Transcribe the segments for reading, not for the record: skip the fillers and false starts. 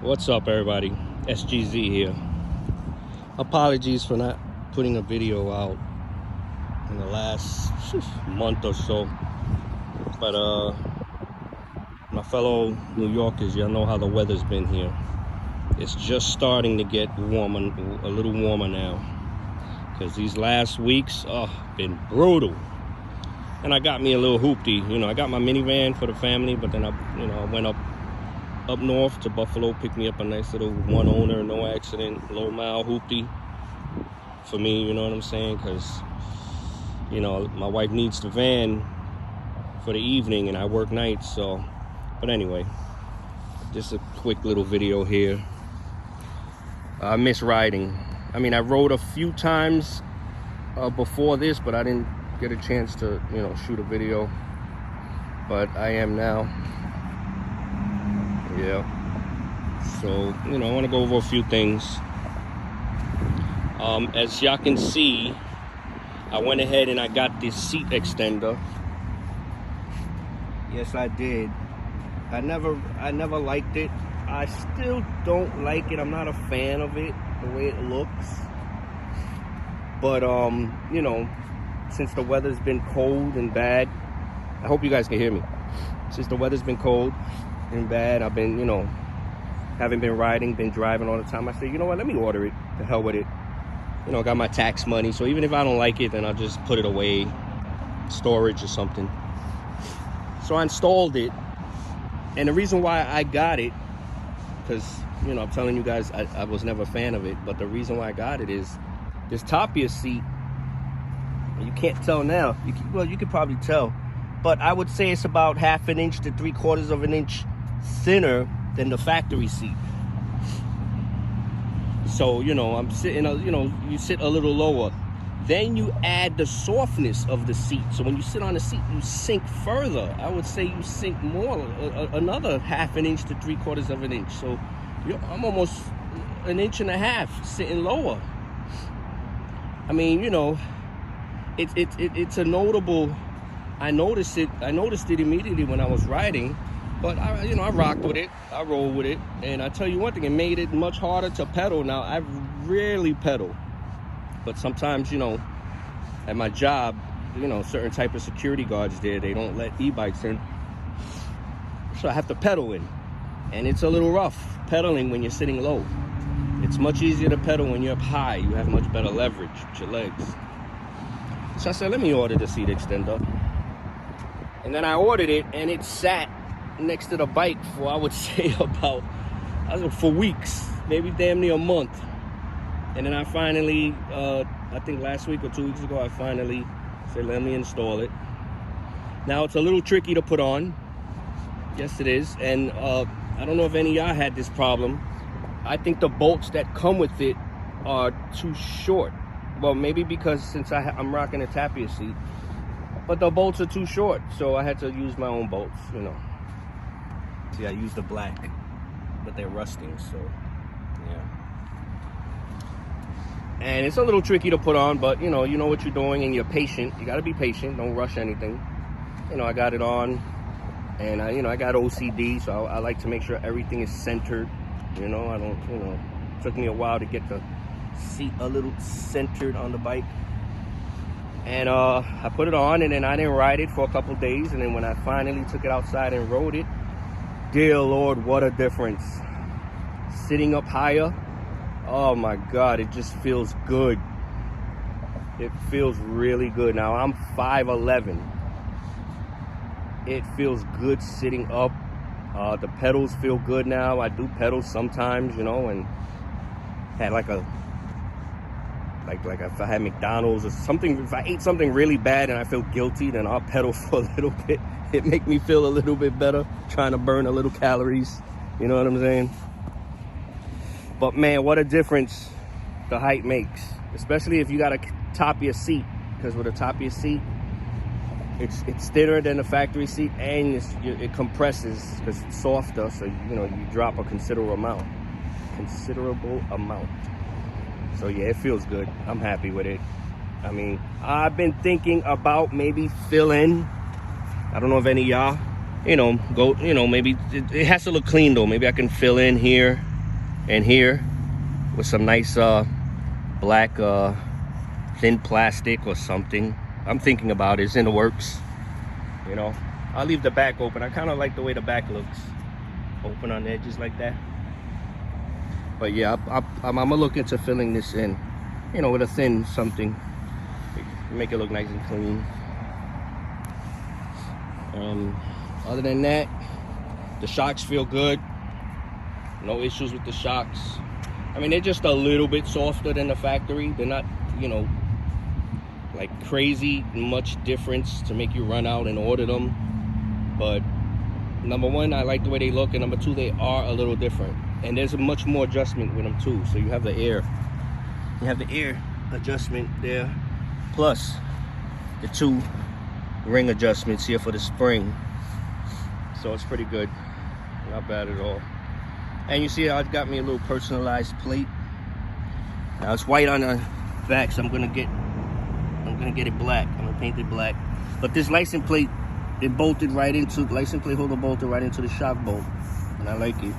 What's up, everybody? SGZ here. Apologies for not putting a video out in the last month or so, but my fellow New Yorkers, y'all know how the weather's been here. It's just starting to get warmer, a little warmer now, because these last weeks been brutal. And I got me a little hoopty. I got my minivan for the family, but then I went up north to Buffalo, picked me up a nice little one owner, no accident, low mile hoopty for me, you know what I'm saying? Because my wife needs the van for the evening and I work nights. So, but anyway, just a quick little video here. I miss riding. I mean, I rode a few times before this, but I didn't get a chance to shoot a video, but I am now. Yeah, so I want to go over a few things. As y'all can see, I went ahead and I got this seat extender. Yes, I did. I never liked it. I still don't like it. I'm not a fan of it, the way it looks. But since the weather's been cold and bad, I hope you guys can hear me. Since the weather's been cold and bad, I've been, haven't been riding, been driving all the time. I said, you know what, let me order it. The hell with it. Got my tax money, so even if I don't like it, then I'll just put it away, storage or something. So I installed it, and the reason why I got it, because, I'm telling you guys, I was never a fan of it, but the reason why I got it is this Tapia seat. You can't tell now. You could probably tell, but I would say it's about 1/2 inch to 3/4 of an inch thinner than the factory seat. So I'm sitting, you sit a little lower. Then you add the softness of the seat. So when you sit on the seat, you sink further. I would say you sink more, another 1/2 inch to 3/4 of an inch. So I'm almost 1.5 inches sitting lower. I mean, it's a notable. I noticed it immediately when I was riding, but I rocked with it, I rolled with it, and I tell you one thing, it made it much harder to pedal. Now I rarely pedal, but sometimes at my job, certain type of security guards there, they don't let e-bikes in, so I have to pedal in, and it's a little rough pedaling when you're sitting low. It's much easier to pedal when you're up high. You have much better leverage with your legs. So I said, let me order the seat extender. And then I ordered it, and it sat next to the bike for, I would say, for weeks, maybe damn near a month. And then I finally, I think last week or 2 weeks ago, I finally said, let me install it. Now, it's a little tricky to put on. Yes, it is. And I don't know if any of y'all had this problem. I think the bolts that come with it are too short. Well, maybe because since I'm rocking a Tapia seat, but the bolts are too short, so I had to use my own bolts, See, I used the black, but they're rusting, so, yeah. And it's a little tricky to put on, but, you know what you're doing, and you're patient. You gotta be patient, don't rush anything. I got it on, and I got OCD, so I like to make sure everything is centered. I don't, it took me a while to get the seat a little centered on the bike. And I put it on, and then I didn't ride it for a couple days, and then when I finally took it outside and rode it, dear Lord, what a difference. Sitting up higher, oh my God, it just feels good. It feels really good. Now I'm 5'11". It feels good sitting up. The pedals feel good now. I do pedals sometimes, and had like if I had McDonald's or something, if I ate something really bad and I feel guilty, then I'll pedal for a little bit. It make me feel a little bit better, trying to burn a little calories. You know what I'm saying? But man, what a difference the height makes, especially if you got a Tapia seat, because with a Tapia seat, it's thinner than the factory seat, and it compresses because it's softer, so you drop a considerable amount. So yeah, it feels good. I'm happy with it. I mean, I've been thinking about maybe fill in. I don't know if any of y'all, maybe it has to look clean though. Maybe I can fill in here And here with some nice black thin plastic or something. I'm thinking about it. It's in the works. You know, I'll leave the back open. I kind of like the way the back looks, open on the edges like that. But yeah, I'm gonna look into filling this in, you know, with a thin something, make it look nice and clean. Other than that, the shocks feel good. No issues with the shocks. I mean, they're just a little bit softer than the factory. They're not, you know, like crazy much difference to make you run out and order them. But number one, I like the way they look, and number two, they are a little different. And there's a much more adjustment with them too. So you have the air adjustment there, plus the 2 ring adjustments here for the spring. So it's pretty good, not bad at all. And you see how it got me a little personalized plate. Now it's white on the back, so I'm gonna get it black. I'm gonna paint it black. But this license plate, it bolted right into, license plate holder bolted right into the shock bolt, and I like it.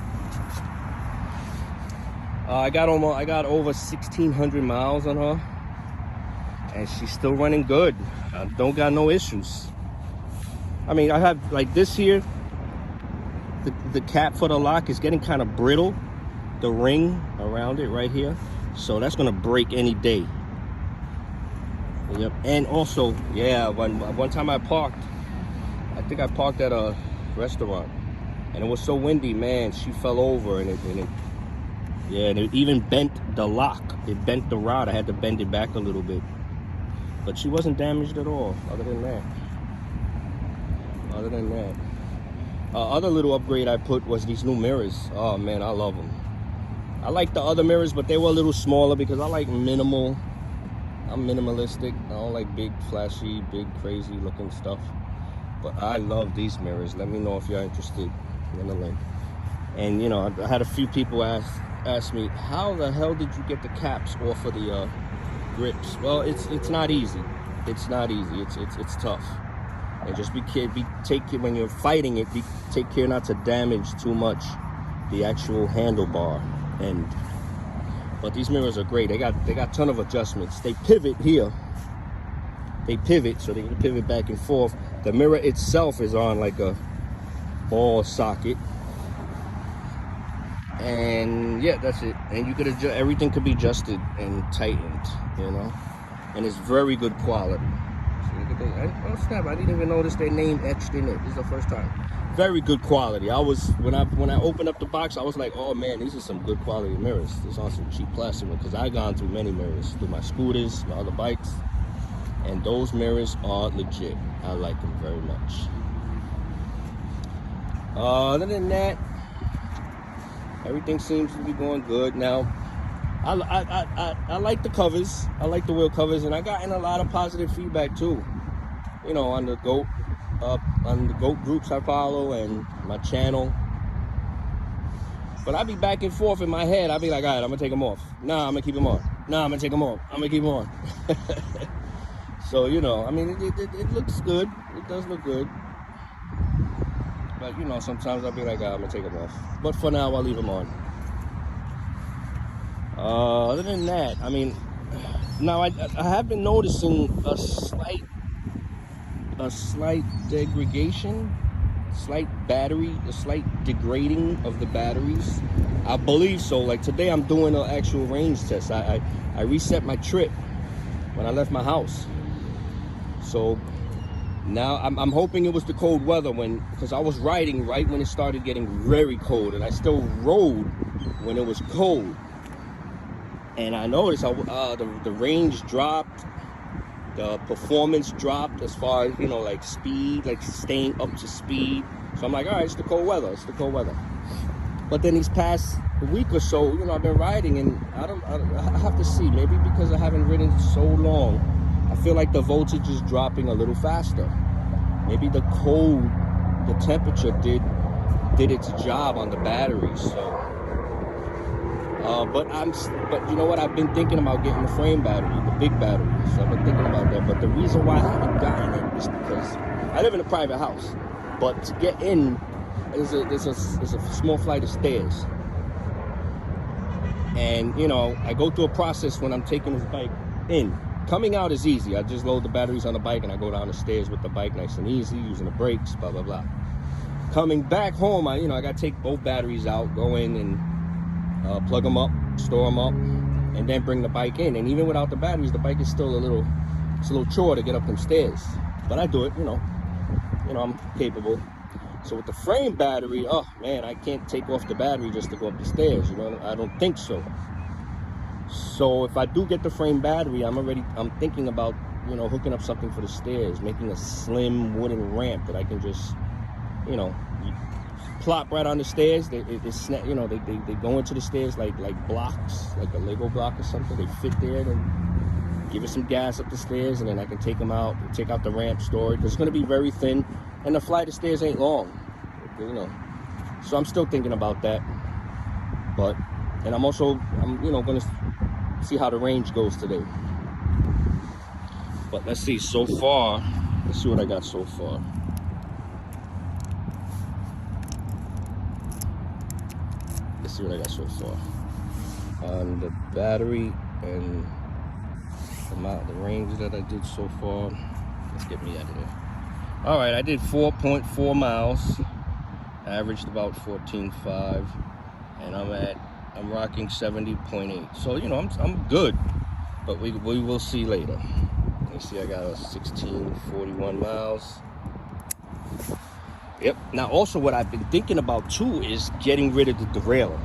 I got over 1,600 miles on her, and she's still running good. I don't got no issues. I mean, I have like this here. The cap for the lock is getting kind of brittle, the ring around it right here, so that's gonna break any day. Yep. And also, yeah, one time I think I parked at a restaurant, and it was so windy, man, she fell over, and it even bent the lock. It bent the rod. I had to bend it back a little bit, but she wasn't damaged at all. Other than that, other little upgrade I put was these new mirrors. Oh man, I love them. I like the other mirrors, but they were a little smaller because I like minimal. I'm minimalistic. I don't like big, flashy, big, crazy looking stuff. But I love these mirrors. Let me know if you're interested in the link. And you know, I had a few people ask me, how the hell did you get the caps off of the grips? Well, it's not easy. It's not easy. It's tough. And just take it when you're fighting it. Take care not to damage too much the actual handlebar. But these mirrors are great. They got a ton of adjustments. They pivot here. They pivot, so they can pivot back and forth. The mirror itself is on like a ball socket. And yeah, that's it. And you could adjust, everything could be adjusted and tightened, you know. And it's very good quality. So you could, oh snap! I didn't even notice their name etched in it. This is the first time. Very good quality. When I opened up the box, I was like, oh man, these are some good quality mirrors. This on some cheap plastic one, because I've gone through many mirrors, through my scooters, my other bikes, and those mirrors are legit. I like them very much. Other than that, everything seems to be going good. Now, I like the covers. I like the wheel covers, and I gotten a lot of positive feedback too. You know, on the GOAT groups I follow and my channel. But I be back and forth in my head. I be like, all right, I'm gonna take them off. Nah, I'm gonna keep them on. Nah, I'm gonna take them off. I'm gonna keep them on. So you know, I mean, it looks good. It does look good. But you know, sometimes I'll be like, I'm gonna take them off. But for now, I'll leave them on. Other than that, I mean, now I have been noticing a slight degradation, a slight degrading of the batteries. I believe so. Like today, I'm doing an actual range test. I reset my trip when I left my house. So now I'm hoping it was the cold weather because I was riding right when it started getting very cold, and I still rode when it was cold. And I noticed the range dropped, the performance dropped as far as, you know, like speed, like staying up to speed. So I'm like, all right, it's the cold weather. It's the cold weather. But then these past week or so, you know, I've been riding, and I have to see, maybe because I haven't ridden so long, I feel like the voltage is dropping a little faster. Maybe the temperature did its job on the batteries. So, but you know what? I've been thinking about getting the frame battery, the big battery. So I've been thinking about that. But the reason why I haven't gotten it is because I live in a private house. But to get in, there's a small flight of stairs. And, you know, I go through a process when I'm taking this bike in. Coming out is easy. I just load the batteries on the bike and I go down the stairs with the bike nice and easy, using the brakes, blah, blah, blah. Coming back home, I got to take both batteries out, go in and plug them up, store them up, and then bring the bike in. And even without the batteries, the bike is still a little chore to get up them stairs. But I do it, you know, I'm capable. So with the frame battery, oh man, I can't take off the battery just to go up the stairs, you know, I don't think so. So if I do get the frame battery, I'm thinking about, you know, hooking up something for the stairs, making a slim wooden ramp that I can just, you know, plop right on the stairs. They go into the stairs like blocks, like a Lego block or something. They fit there, and give it some gas up the stairs, and then I can take them out, take out the ramp, store it. It's going to be very thin, and the flight of stairs ain't long, you know. So I'm still thinking about that. But, and I'm you know, going to see how the range goes today. But let's see, so far, let's see what I got so far. Let's see what I got so far. On the battery and the range that I did so far, let's get me out of there. All right, I did 4.4 miles, averaged about 14.5, and I'm rocking 70.8. So, you know, I'm good, but we will see later. You see, I got a 1641 miles. Yep. Now, also what I've been thinking about too is getting rid of the derailleur,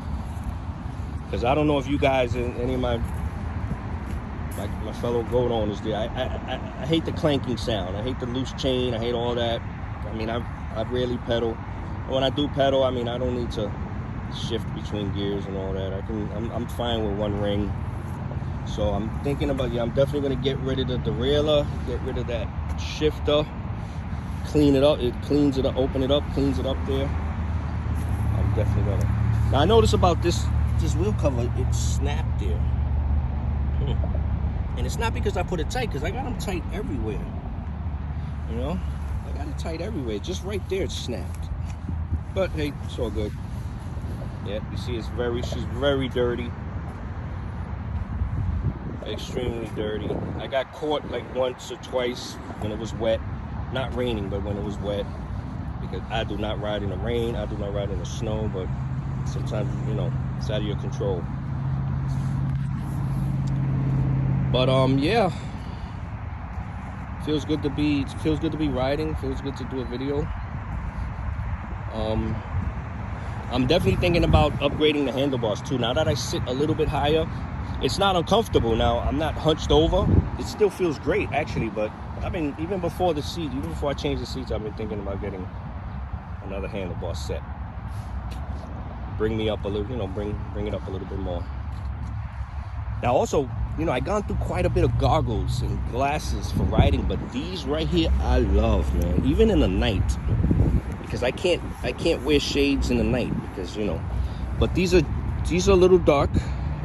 because I don't know if you guys, any of my fellow goat owners did. I hate the clanking sound. I hate the loose chain. I hate all that. I mean, I rarely pedal. And when I do pedal, I mean, I don't need to shift between gears and all that. I'm fine with one ring. So I'm thinking about, I'm definitely gonna get rid of the derailleur, get rid of that shifter, clean it up. It cleans it up, open it up, cleans it up there. I'm definitely gonna. Now I notice about this wheel cover, it snapped there. And it's not because I put it tight, because I got them tight everywhere. You know, I got it tight everywhere. Just right there, it snapped. But hey, it's all good. Yeah, you see, she's very dirty. Extremely dirty. I got caught like once or twice when it was wet. Not raining, but when it was wet. Because I do not ride in the rain. I do not ride in the snow, but sometimes, you know, it's out of your control. But yeah, feels good to be riding. Feels good to do a video. I'm definitely thinking about upgrading the handlebars too. Now that I sit a little bit higher, it's not uncomfortable. Now I'm not hunched over. It still feels great actually. But I've been, even before I changed the seats, I've been thinking about getting another handlebar set. Bring me up a little, you know, bring it up a little bit more. Now also, you know, I gone through quite a bit of goggles and glasses for riding, but these right here I love, man. Even in the night, because I can't wear shades in the night because, you know. But these are a little dark,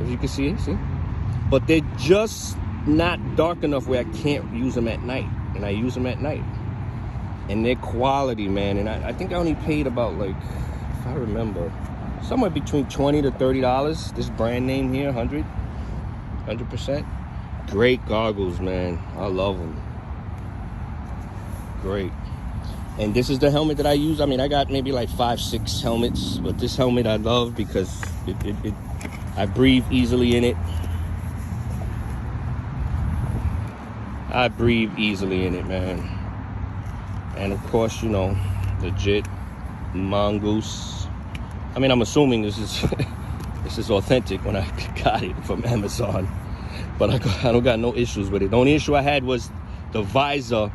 as you can see, but they're just not dark enough where I can't use them at night, and I use them at night. And they're quality, man. And I think I only paid about, like, if I remember, somewhere between $20 to $30. This brand name here, 100%. Great goggles, man. I love them. Great. And this is the helmet that I use. I mean, I got maybe like 5-6 helmets, but this helmet I love because I breathe easily in it. I breathe easily in it, man. And of course, you know, legit mongoose. I mean, I'm assuming this is authentic when I got it from Amazon, but I don't got no issues with it. The only issue I had was the visor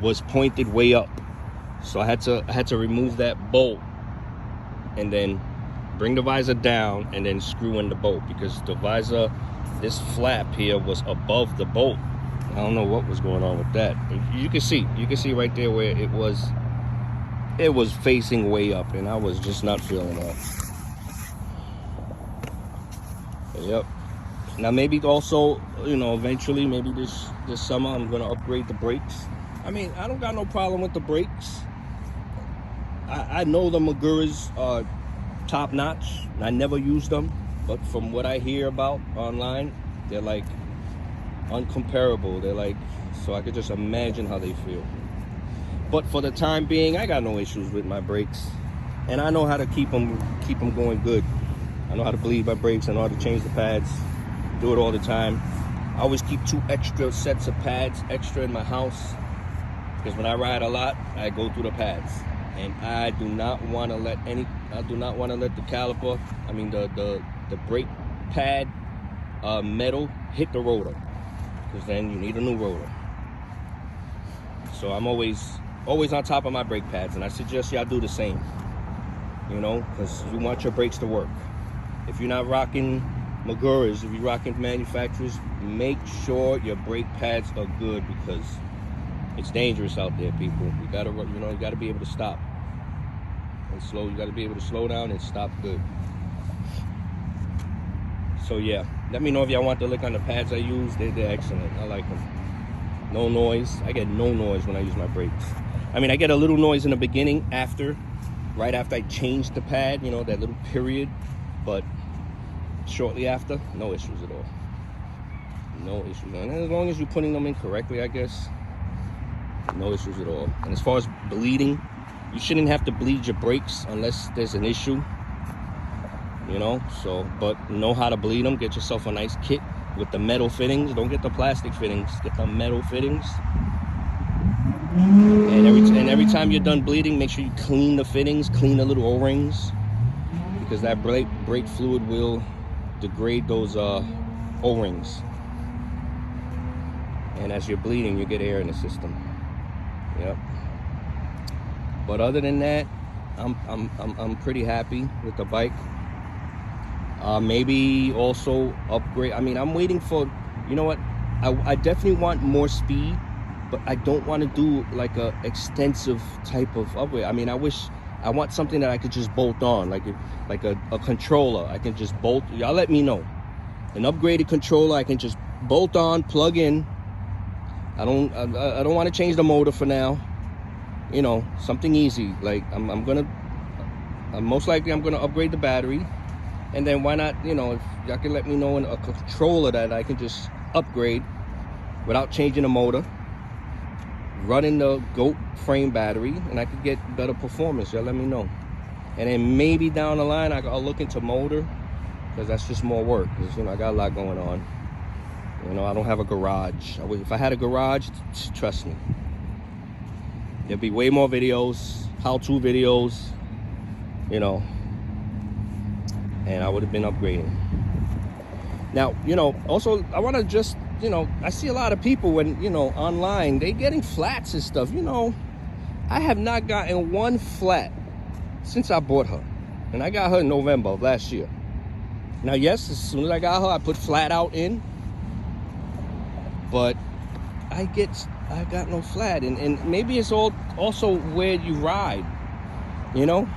was pointed way up, so I had to remove that bolt and then bring the visor down and then screw in the bolt, because the visor, this flap here was above the bolt. I don't know what was going on with that. You can see right there where it was facing way up, and I was just not feeling that. Yep. Now maybe also, you know, eventually, maybe this summer, I'm gonna upgrade the brakes. I mean, I don't got no problem with the brakes. I know the Maguras are top notch. I never use them. but from what I hear about online, they're like uncomparable. They're like, so I could just imagine how they feel. But for the time being, I got no issues with my brakes, and I know how to keep them going good. I know how to bleed my brakes. I know how to change the pads. Do it all the time. I always keep 2 extra sets of pads extra in my house, because when I ride a lot, I go through the pads, and I do not want to let the caliper, I mean the brake pad metal hit the rotor, because then you need a new rotor. So I'm always on top of my brake pads, and I suggest y'all do the same, you know, because you want your brakes to work. If you're not rocking Maguras, if you're rocking manufacturers, make sure your brake pads are good, because it's dangerous out there, people. You gotta be able to stop and slow. You gotta be able to slow down and stop good. So yeah, let me know if y'all want to look on the pads I use. They're excellent. I like them. No noise. I get no noise when I use my brakes. I mean, I get a little noise in the beginning right after I change the pad, you know, that little period, but shortly after, no issues at all. No issues. And as long as you're putting them in correctly, I guess, no issues at all. And as far as bleeding, you shouldn't have to bleed your brakes unless there's an issue, you know. So, but know how to bleed them. Get yourself a nice kit with the metal fittings. Don't get the plastic fittings. Get the metal fittings. And every time you're done bleeding, make sure you clean the fittings, clean the little O-rings, because that brake fluid will degrade those O-rings. And as you're bleeding, you get air in the system. Yep. But other than that, I'm pretty happy with the bike. Maybe also upgrade. I mean, I'm waiting for, you know what? I definitely want more speed, but I don't want to do like a extensive type of upgrade. I mean, I want something that I could just bolt on, like a controller. I can just bolt. Y'all let me know. An upgraded controller I can just bolt on, plug in. I don't want to change the motor for now. You know, something easy. Like most likely I'm gonna upgrade the battery, and then why not? You know, if y'all can let me know a controller that I can just upgrade without changing the motor, running the GOAT frame battery, and I could get better performance. Y'all let me know. And then maybe down the line I'll look into motor, because that's just more work. Because, you know, I got a lot going on. You know, I don't have a garage. If I had a garage, trust me, there'd be way more videos, how-to videos, you know, and I would have been upgrading. Now, you know, also I want to just, you know, I see a lot of people when, you know, online, they getting flats and stuff. You know, I have not gotten one flat since I bought her, and I got her in November of last year. Now, yes, as soon as I got her, I put flat out in, but I got no flat, and maybe it's also where you ride, you know.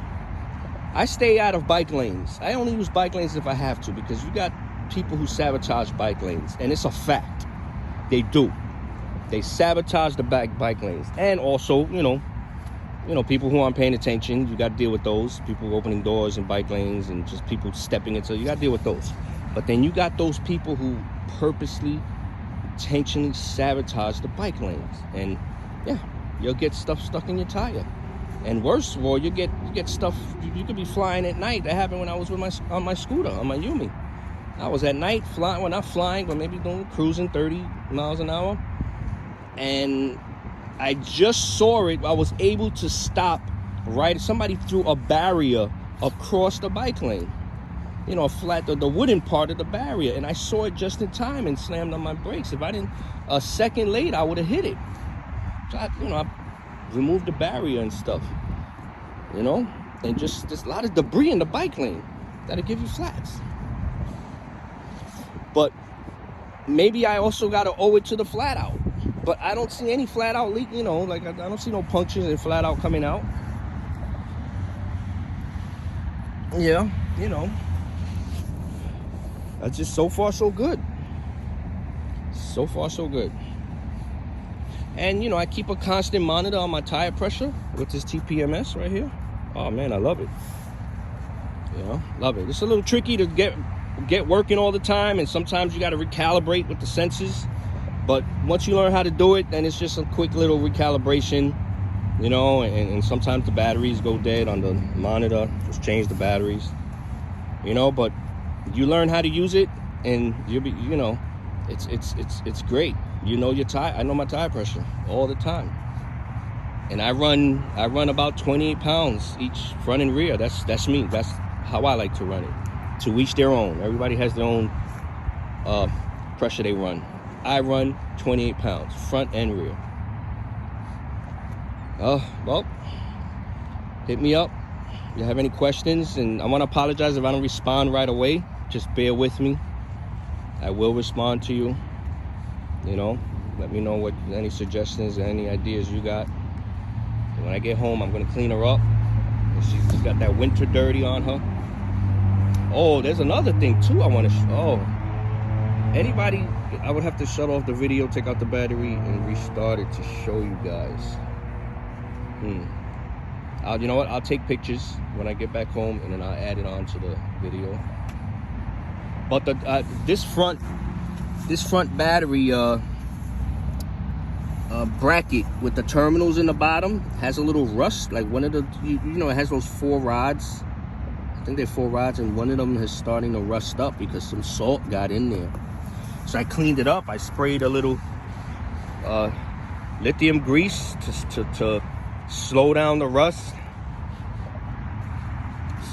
I stay out of bike lanes. I only use bike lanes if I have to, because you got people who sabotage bike lanes, and it's a fact. They do. They sabotage the bike lanes, and also, you know, people who aren't paying attention. You got to deal with those people opening doors in bike lanes, and just people stepping into. You got to deal with those. But then you got those people who purposely, intentionally sabotage the bike lanes, and yeah, you'll get stuff stuck in your tire. And worst of all, you get stuff. You could be flying at night. That happened when I was on my scooter, on my Yumi. I was at night flying, well, not flying, but maybe cruising 30 miles an hour, and I just saw it. I was able to stop right. Somebody threw a barrier across the bike lane. You know, the wooden part of the barrier, and I saw it just in time and slammed on my brakes. If I didn't, a second later, I would have hit it. So I removed the barrier and stuff, you know, and just there's a lot of debris in the bike lane that'll give you flats. But maybe I also got to owe it to the flat out. But I don't see any flat out leak, you know, like I don't see no punctures and flat out coming out. Yeah, you know, that's just so far so good. So far so good. And, you know, I keep a constant monitor on my tire pressure with this TPMS right here. Oh, man, I love it. You know, love it. It's a little tricky to get get working all the time, and sometimes you got to recalibrate with the sensors. But once you learn how to do it, then it's just a quick little recalibration, you know. And sometimes the batteries go dead on the monitor. Just change the batteries, you know. But you learn how to use it, and you'll be, you know, it's great. You know your tire. I know my tire pressure all the time, and I run about 28 pounds each front and rear. That's me. That's how I like to run it. To each their own. Everybody has their own pressure they run. I run 28 pounds front and rear. Well, hit me up if you have any questions, and I want to apologize if I don't respond right away. Just bear with me. I will respond to you. You know, let me know what any suggestions or any ideas you got. And when I get home, I'm gonna clean her up. She's got that winter dirty on her. Oh, there's another thing too I want to anybody, I would have to shut off the video, take out the battery, and restart it to show you guys. You know what, I'll take pictures when I get back home, and then I'll add it on to the video. But the this front battery bracket with the terminals in the bottom has a little rust. Like one of the, you know, it has those 4 rods. I think they're 4 rods, and one of them is starting to rust up because some salt got in there. So I cleaned it up. I sprayed a little lithium grease to slow down the rust.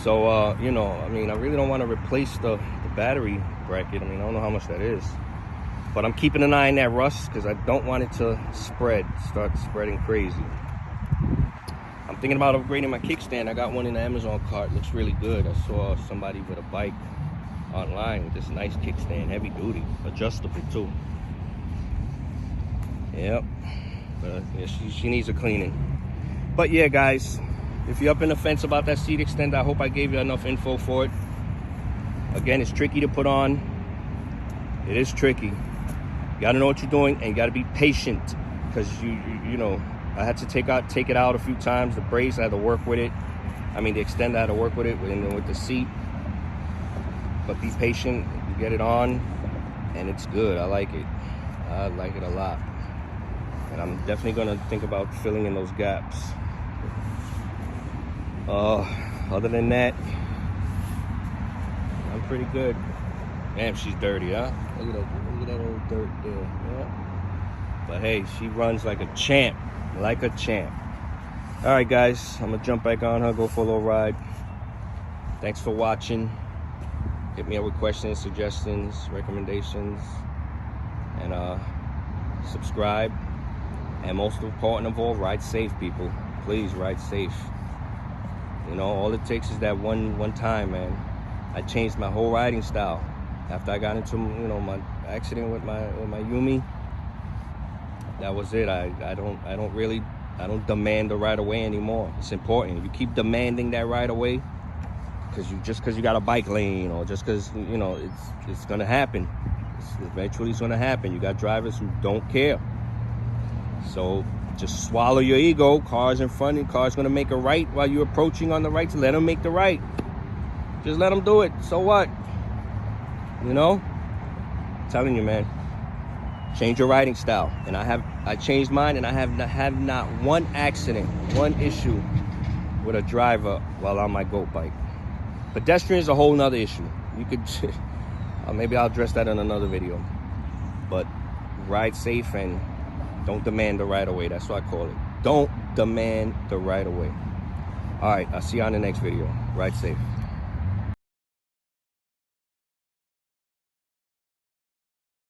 So you know, I mean, I really don't want to replace the battery bracket. I mean, I don't know how much that is, but I'm keeping an eye on that rust because I don't want it to start spreading crazy. I'm thinking about upgrading my kickstand. I got one in the Amazon cart. Looks really good. I saw somebody with a bike online with this nice kickstand, heavy duty, adjustable too. Yep. But yeah, she needs a cleaning. But yeah, guys, if you're up in the fence about that seat extender, I hope I gave you enough info for it. Again, it's tricky to put on. It is tricky. You gotta know what you're doing, and you gotta be patient, because you know, I had to take it out a few times. The brace, I had to work with it. I mean, the extender, I had to work with it, and then with the seat. But be patient. You get it on, and it's good. I like it. I like it a lot. And I'm definitely gonna think about filling in those gaps. Other than that, I'm pretty good. Damn, she's dirty, huh? Look at that old dirt there. Yeah. But hey, she runs like a champ. Like a champ. All right, guys, I'm gonna jump back on her, go for a little ride. Thanks for watching. Hit me up with questions, suggestions, recommendations, and subscribe. And most important of all, ride safe, people. Please ride safe. You know, all it takes is that one time, man. I changed my whole riding style after I got into, you know, my accident with my Yumi. That was it. I don't demand the right of way anymore. It's important. If you keep demanding that right of way, because you got a bike lane, or just because, you know, it's gonna happen. Eventually it's gonna happen. You got drivers who don't care. So just swallow your ego. Cars in front of you, cars gonna make a right while you're approaching on the right. Let them make the right. Just let them do it. So what? You know? I'm telling you, man. Change your riding style. And I changed mine, and I have not one accident, one issue with a driver while on my GOAT bike. Pedestrian is a whole nother issue. You could maybe I'll address that in another video. But ride safe and don't demand the right of way. That's what I call it. Don't demand the right of way. All right, I'll see you on the next video. Ride safe.